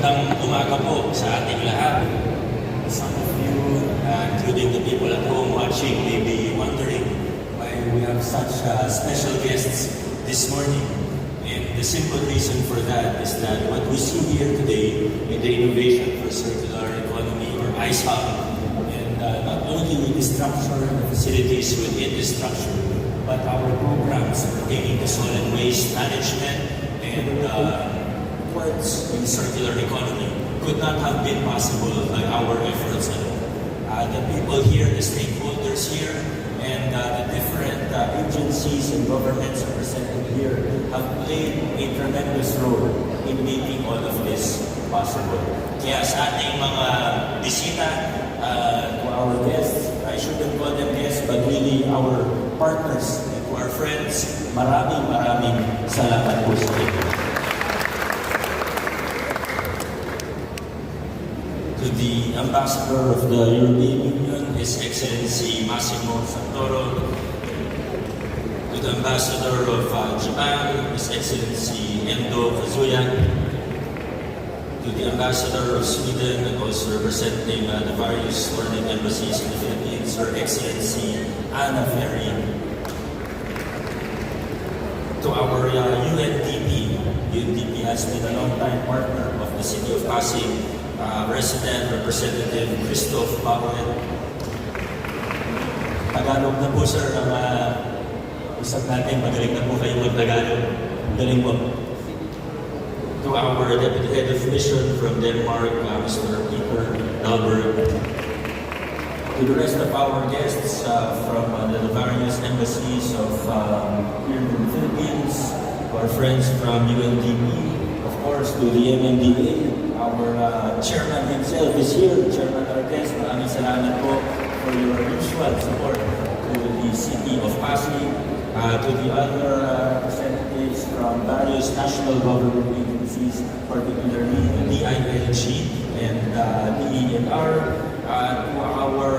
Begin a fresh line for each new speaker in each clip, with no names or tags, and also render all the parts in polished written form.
Magandang umaga po sa ating lahat. Some of you, including the people at home watching, may be wondering why we have such special guests this morning. And the simple reason for that is that what we see here today in the Innovation for Circular Economy, or ICEHub, and not only with the structure and the facilities within the structure, but our programs pertaining to solid waste management and works in circular economy could not have been possible by our efforts alone. The people here, the stakeholders here, and the different agencies and governments represented here have played a tremendous role in making all of this possible. Kaya sa ating mga bisita, to our guests, I shouldn't call them guests, but really our partners and to our friends, maraming salamat po sa inyo. To the Ambassador of the European Union, His Excellency Massimo Santoro, to the Ambassador of Japan, His Excellency Endo Kazuya, to the Ambassador of Sweden and also representing the various foreign embassies in the Philippines, Her Excellency Anna Ferry, to our UNDP. UNDP has been a long-time partner of the City of Pasig, Resident Representative Christoph Bauer. Tagalog na po sir ang usap natin. Magaling na po kayo mag-Tagalog. Galing po. To our Deputy Head of Mission from Denmark, Mr. Peter Dahlberg. To the rest of our guests from the various embassies of here in the Philippines, our friends from UNDP, of course to the MMDA. Our chairman himself is here, Chairman Arquez. Maraming salamat po for your usual support to the City of Pasig, to the other representatives from various national government agencies, particularly the DILG and DENR, to our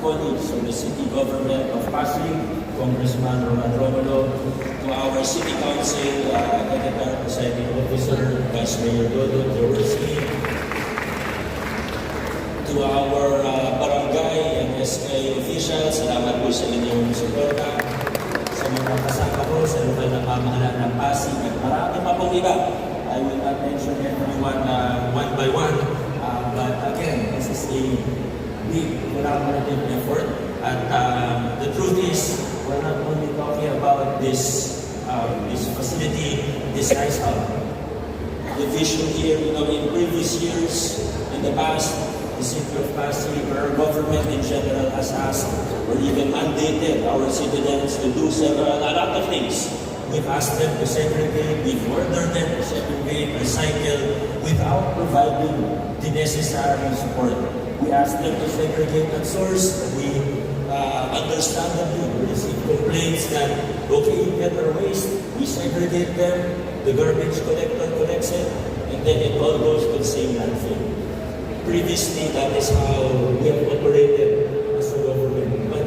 colleagues from the City Government of Pasig, Congressman Roman Romulo, to our City Council, Editor, Presiding Officer, Vice Mayor Dodo Jaworski, to our barangay and SK officials, salamat po sa inyong suporta, sa mga kasama ko sa lokal na pamahalaan ng Pasig, at marami pa pong iba. I will not mention everyone one by one, but again, this is a big collaborative effort, and the truth is, we're not only talking about this facility, this ICEHub. The vision here, in previous years, in the past, the City of Pasig, our government in general has asked or even mandated our citizens to do a lot of things. We've asked them to segregate, we've ordered them to segregate, recycle, without providing the necessary support. We asked them to segregate at source. We understandably receive complaints that, okay, you get our waste, we segregate them, the garbage collector collects it, and then it all goes to the same landfill. Previously, that is how we have operated as a government, but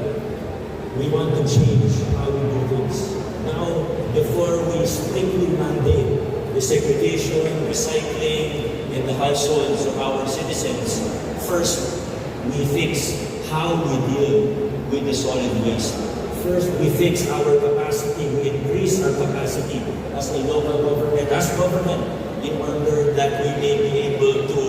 we want to change how we do things. Now, before we strictly mandate the segregation, recycling, in the households of our citizens, first, we fix how we deal with the solid waste. First, we fix our capacity, we increase our capacity as a local government, as government, in order that we may be able to,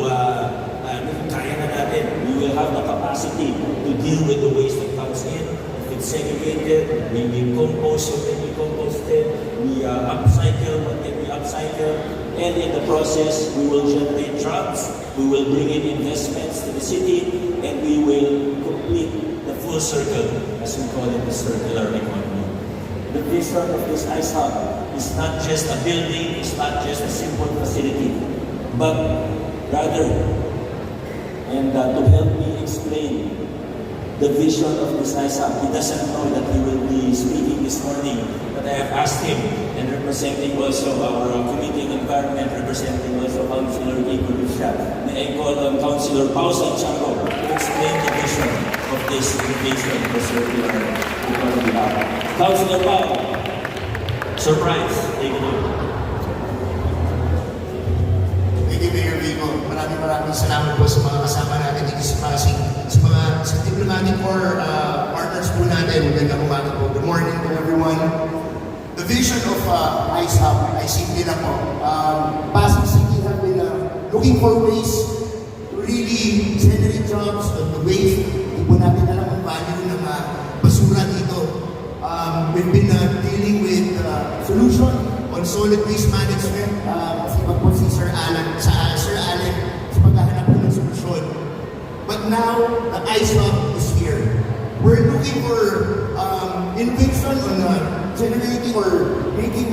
kaya na natin, we will have the capacity to deal with the waste that comes in. If it's segregated, we compost what can be composted, we upcycle what can be upcycled, and in the process, we will generate jobs, we will bring in investments to the city, and we will complete the full circle, as we call it, the circular economy. The vision of this ICEHub is not just a building, it's not just a simple facility, but rather, and to help me explain the vision of this ICEHub, he doesn't know that he will be speaking this morning, but I have asked him, and representing also our Committee on Environment, representing also Councilor Kiko Lucia, may I call on Councilor Pao Santiago to explain the vision of this innovation for circular economy. Councilor Pao, surprise, take it over.
Thank you, Mayor V. maraming salamat po sa mga kasama natin dito sa Pasig, sa diplomatic corps partners po natin. Magandang umaga po. Good morning to everyone. The vision of ICE Hub ay simple lang po. Pasig City have been looking for ways to really generate jobs on the waste. Hindi po natin alam ang value ng basura dito. We've been dealing with solution on solid waste management. Kasi po si Sir Allen sa paghahanap po ng solusyon. But now, the ICE Hub is here. We're looking for innovation on generating or making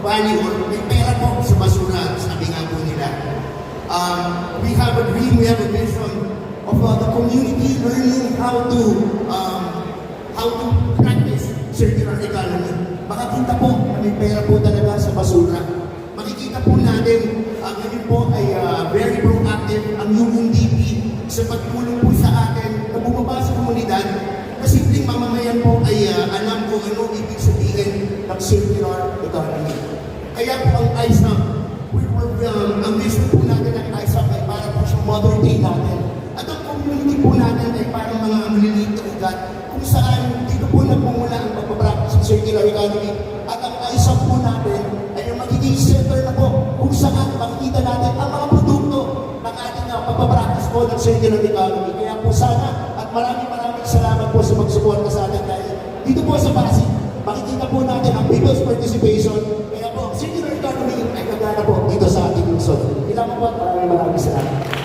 value or may pera po sa basura, sabi nga po nila. We have a dream, we have a vision of the community learning how to practice circular economy. Makikita po na may pera po talaga sa basura. Makikita po natin, ngayon po ay very proactive ang UNDP sa pagtulong po sa atin na bumaba sa komunidad na simpleng mamamayan po ay alam kung ano ibig sabihin ng circular economy. Kaya po ang ICE Hub, ang vision po natin ng ICE Hub ay para po siyang modern day natin. At ang community po natin ay parang mga maliliit na ugat kung saan dito po nagmumula ang pagpapractice ng circular economy. At ang ICE Hub po natin ay yung magiging center na po kung saan makikita natin ang mga produkto ng ating pagpapractice po ng circular economy. Kaya po sana at maraming salamat po sa pagsuporta sa atin dahil dito po sa Pasig, makikita po natin ang people's participation. Kaya po, circular economy ay nagana po dito sa ating lungsod. Kailangan po at maraming salamat.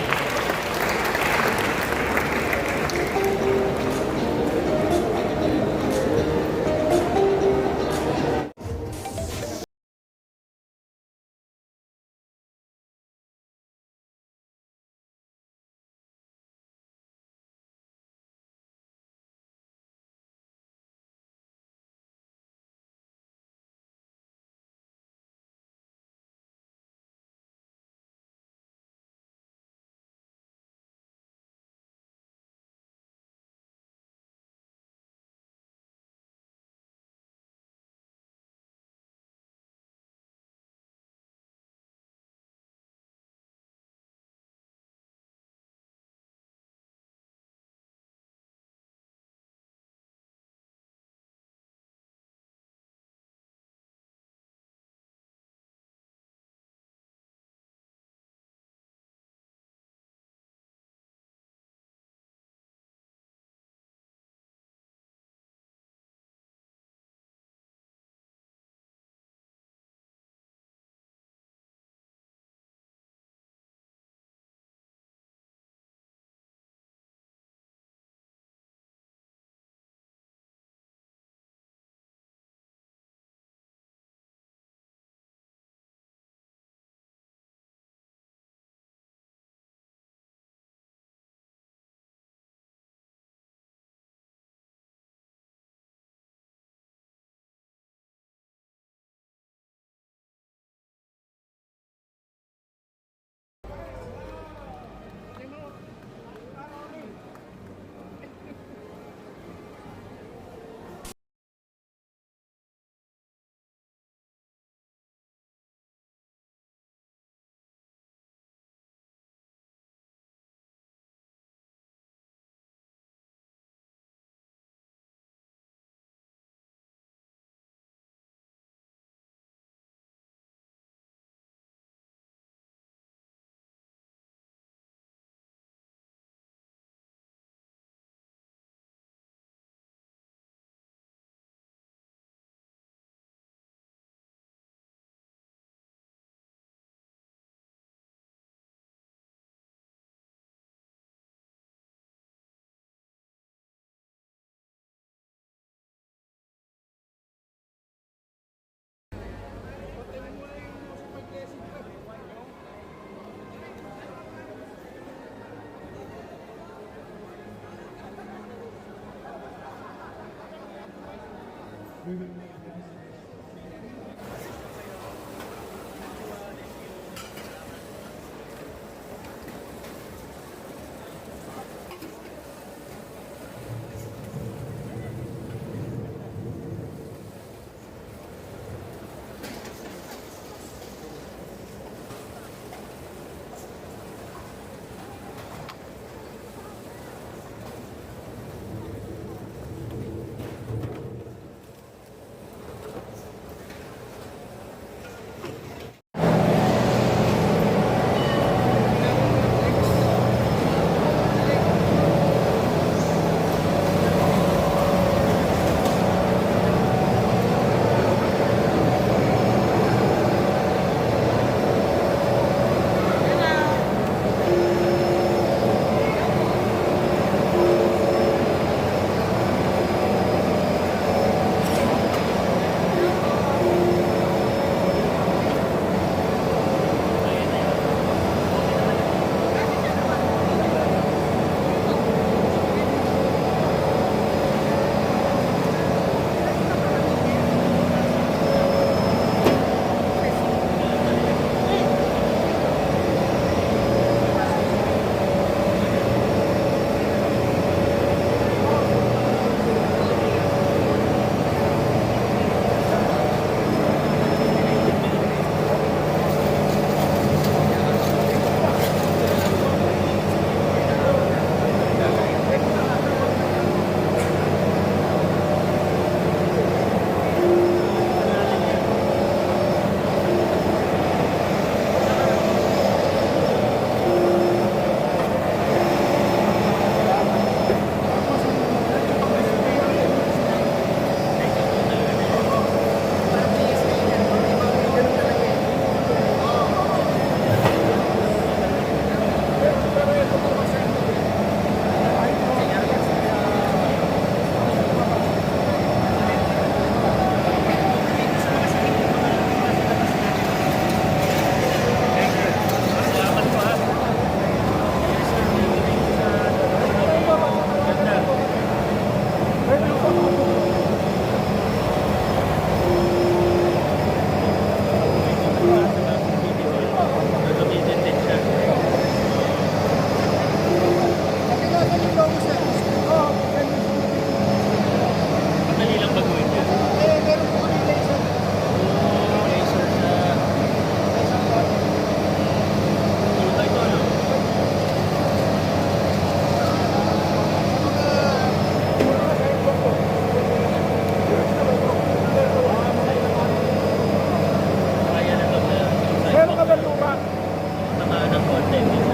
ng content.